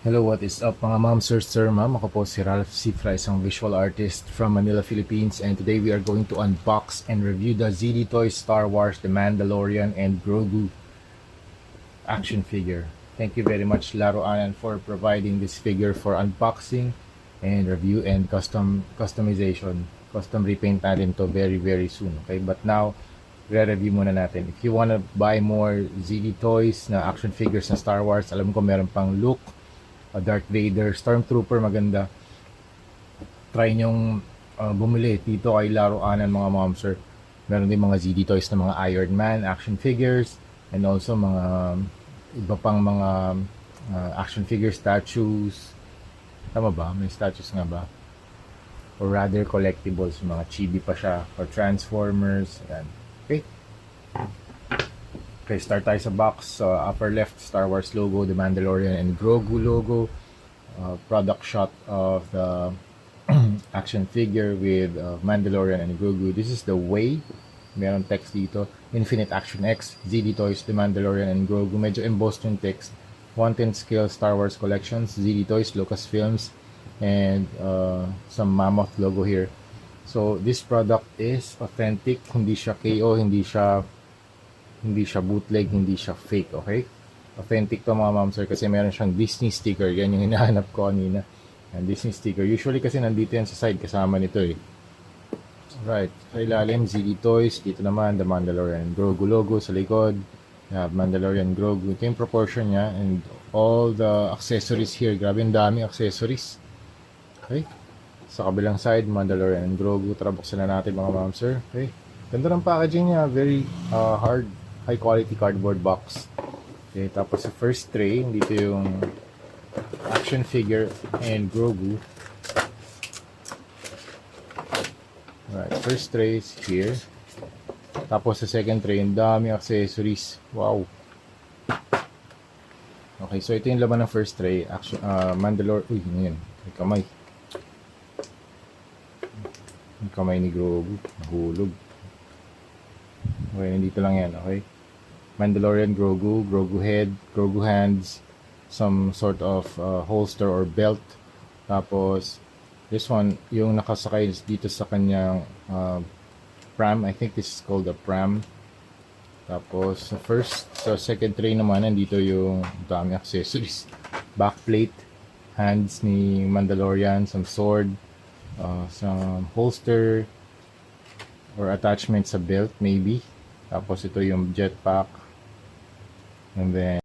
Hello, what is up mga ma'am, sir, ma'am? Ako po si Ralph Cifra, isang visual artist from Manila, Philippines. And today we are going to unbox and review the ZD Toys Star Wars, The Mandalorian, and Grogu action figure. Thank you very much, Laro Anan, for providing this figure for unboxing and review and customization. Custom repaint natin to very soon, okay? But now, re-review muna natin. If you wanna buy more ZD Toys na action figures na Star Wars, alam ko meron pang Luke, Darth Vader, Stormtrooper, maganda. Try nyong bumili dito kay Laruanan mga mom sir. Meron din mga ZD Toys na mga Iron Man action figures and also mga iba pang mga action figure statues. Tama ba? May statues nga ba? Or rather collectibles, mga chibi pa siya or Transformers. Ayan. Okay. Okay, start tayo sa box. Upper left, Star Wars logo, The Mandalorian and Grogu logo. Product shot of the action figure with Mandalorian and Grogu. This is the way. Meron text dito. Infinite Action X, ZD Toys, The Mandalorian and Grogu. Medyo embossed yung text. Wanted Scale Star Wars Collections, ZD Toys, Lucasfilms, and some Mammoth logo here. So, this product is authentic. Hindi siya KO, hindi siya bootleg, hindi siya fake, okay? Authentic to mga ma'am sir kasi meron siyang Disney sticker. Yan yung hinahanap ko kanina. Yan, Disney sticker. Usually kasi nandito yan sa side kasama nito eh. Right. Sa ilalim, ZD Toys. Dito naman, The Mandalorian Grogu logo sa likod. Mandalorian Grogu. Ito yung proportion niya and all the accessories here. Grabe yung dami accessories. Okay. Sa kabilang side, Mandalorian and Grogu. Tara, buksan na natin mga ma'am sir. Okay. Ganda ng packaging niya. Very hard, high quality cardboard box. Okay, tapos sa first tray, dito yung action figure and Grogu. Alright, first tray is here. Tapos sa second tray, yung dami accessories. Wow! Okay, so ito yung laman ng first tray. Action, Uy, ano yan? May kamay. May kamay ni Grogu. Nahulog. Okay, nandito lang yan, okay? Mandalorian Grogu, Grogu head, Grogu hands, some sort of holster or belt. Tapos, this one, yung nakasakay dito sa kanyang pram. I think this is called a pram. Tapos, sa second tray naman, nandito yung dami accessories. Backplate, hands ni Mandalorian, some sword, some holster, or attachment sa belt, maybe. Tapos, ito yung jetpack. And then